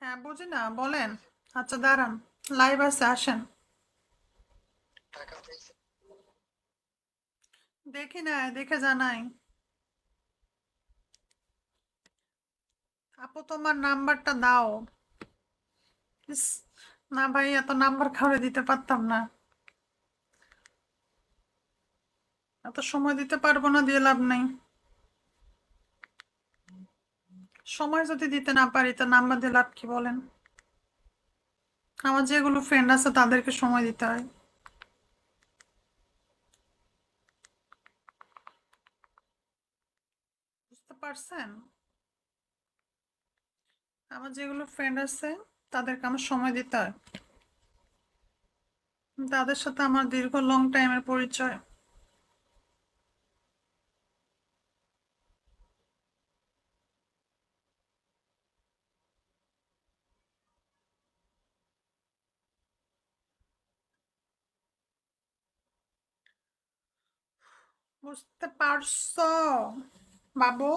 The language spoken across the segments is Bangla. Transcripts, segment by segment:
হ্যাঁ, বুঝি না, বলেন। আচ্ছা, দাঁড়ান। লাইভ আছে, আসেন। দেখি না, দেখে জানাই। আপু, তোমার নাম্বারটা দাও। ইস, না ভাই, এত নাম্বার কাউরে দিতে পারতাম না। এত সময় দিতে পারবো না, দিয়ে লাভ নেই। সময় যদি দিতে না পারি তা নাম্বার দিয়ে লাভ কি, বলেন? আমার যেগুলো ফ্রেন্ড আছে তাদেরকে সময় দিতে হয়। বুঝতে পারছেন? আমার যেগুলো ফ্রেন্ড আছে তাদেরকে আমার সময় দিতে হয়। তাদের সাথে আমার দীর্ঘ লং টাইমের পরিচয়। বুঝতে পারছো বাবু?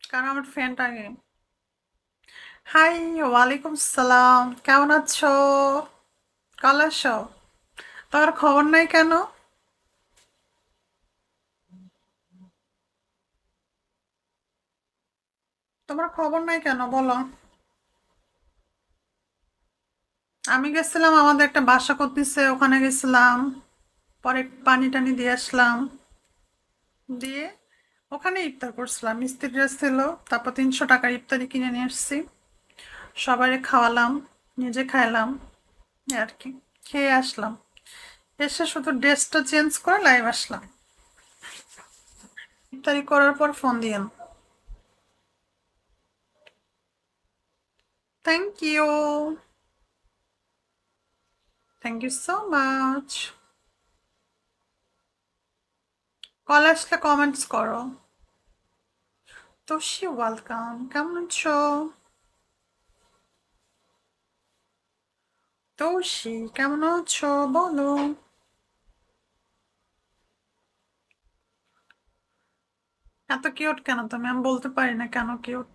কারণ আমার ফ্রেন্ড আগে। হাই, ওয়ালাইকুম সালাম, কেমন আছো? কাল আসো। তোমার খবর নাই কেন? তোমার খবর নাই কেন, বলো। আমি গেছিলাম, আমাদের একটা বাসা করতেছে, ওখানে গেছিলাম। পরে পানি টানি দিয়ে আসলাম। দিয়ে ওখানে ইফতার করছিলাম, মিস্ত্রিরা ছিল। তারপর 300 টাকার ইফতারি কিনে নিয়ে আসছি। সবাই খাওয়ালাম, নিজে খাইলাম। এই আর কি। খেয়ে আসলাম। এসে শুধু ড্রেসটা চেঞ্জ করে লাইভ আসলাম। ইফতারি করার পর ফোন দিয়েন। Thank you. Thank you so much. Call আসলে কমেন্টস করো। তোষি, ওয়েলকাম, কেমন আছো? তোষি, কেমন আছো বলো। এত কিউট কেন তুমি? আমি বলতে পারি না কেন কিউট।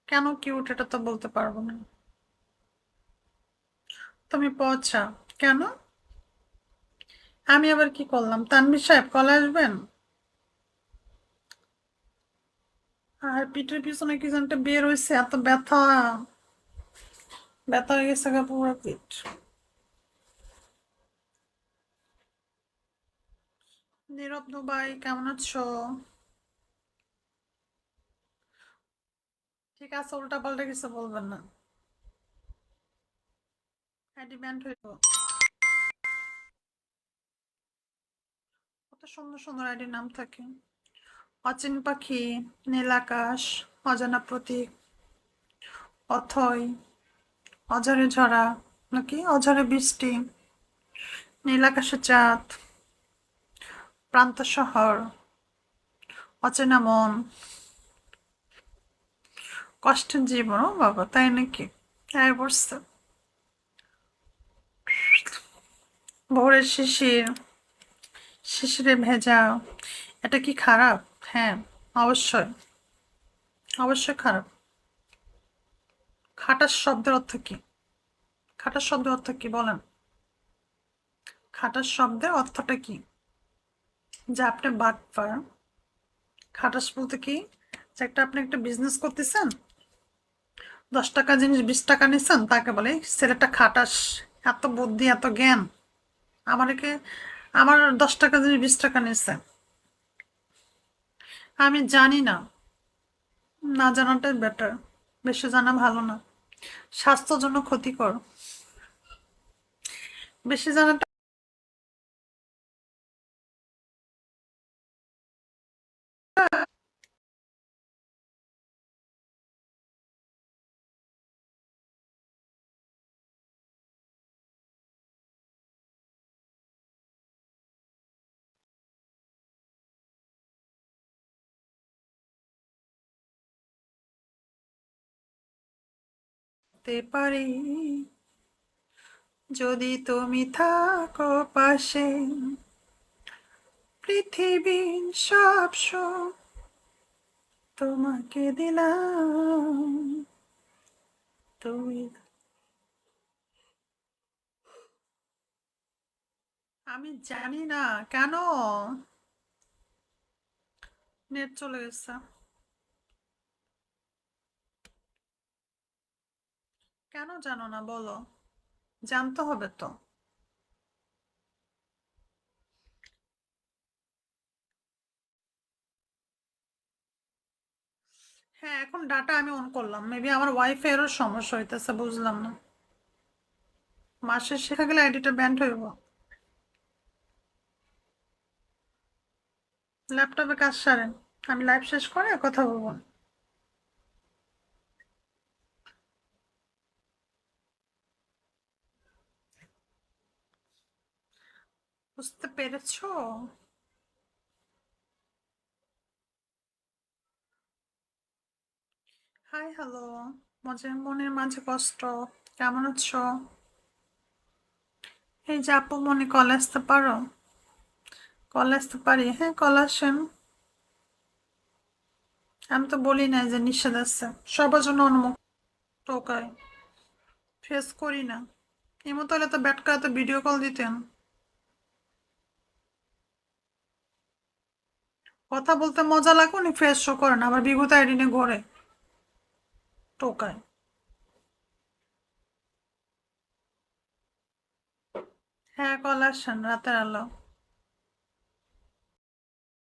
কেন কিউট এটা তো বলতে পারবো না। তুমি পচা। কেন? আমি আবার কি করলাম? তানভীর সাহেব, কল আসবেন। আর পিঠের পিছনে কি যেন একটা বের হয়েছে, এত ব্যথা। ব্যথা হয়ে গেছে গা পুরো পিঠ। নীরব দুবাই, কেমন আছো? ঠিক আছে, উল্টা পাল্টা কিছু বলবেন না। আইডি ব্যান্ড হইব। কত সুন্দর সুন্দর আইডির নাম থাকে। অচিন পাখি, নীল আকাশ, অজানা প্রতীক, অথই, অঝরে ঝরা, নাকি অঝরে বৃষ্টি, নীল আকাশে চাঁদ, প্রান্ত শহর, অচেনা মন, কষ্টের জীবন। ও বাবা, তাই নাকি? হ্যাঁ, বসছে। ভোরের শিশির, শিশিরে ভেজা। এটা কি খারাপ? হ্যাঁ, অবশ্যই। অবশ্যই খারাপ। খাটাস শব্দের অর্থ কি? খাটাস শব্দের অর্থ কি, বলেন? খাটাস শব্দের অর্থটা কি? যে আপনি বাটপার। খাটাস বলতে কি? যে আপনি একটা বিজনেস করতেছেন, 10 টাকা জিনিস 20 টাকা নিচ্ছেন, তাকে বলে "এই ছেলেটা খাটাস, এত বুদ্ধি এত জ্ঞান, আমাকে আমার 10 টাকা জিনিস 20 টাকা নিচ্ছে"। আমি জানি না। না জানাটাই বেটার। বেশি জানা ভালো না। স্বাস্থ্যের জন্য ক্ষতিকর। বেশি জানাটা হতে পারি যদি তুমি থাকো পাশে। পৃথিবীর সব সুখ তোমাকে দিলাম, তুমি। আমি জানি না কেন নেট চলে গেছে। কেন জানো না বলো, জানতে হবে তো। হ্যাঁ, এখন ডাটা আমি অন করলাম, মেবি আমার ওয়াইফাই এরও সমস্যা হইতেছে, বুঝলাম না। মাসের শেখা গেলে আইডিটা ব্যান্ড হইব। ল্যাপটপে কাজ সারেন, আমি লাইভ শেষ করে কথা বলবো। বুঝতে পেরেছো? হাই হ্যালো, মনের মাঝে কষ্ট, কেমন আছো? এই যে আপু মনে কল আসতে পারো? কল আসতে পারি? হ্যাঁ, কল আসেন। আমি তো বলি না যে নিষেধ আছে, সবার জন্য উন্মুক্ত। টোকাই ফেস করি না। এমতো হলে তো ব্যাট তো ভিডিও কল দিতেন। কথা বলতে মজা লাগো নি, ফেস শো করে না, আবার বিভূত আইডি নিয়ে ঘোরে। টোকাই। হ্যাঁ, কল আসেন রাতের আলো।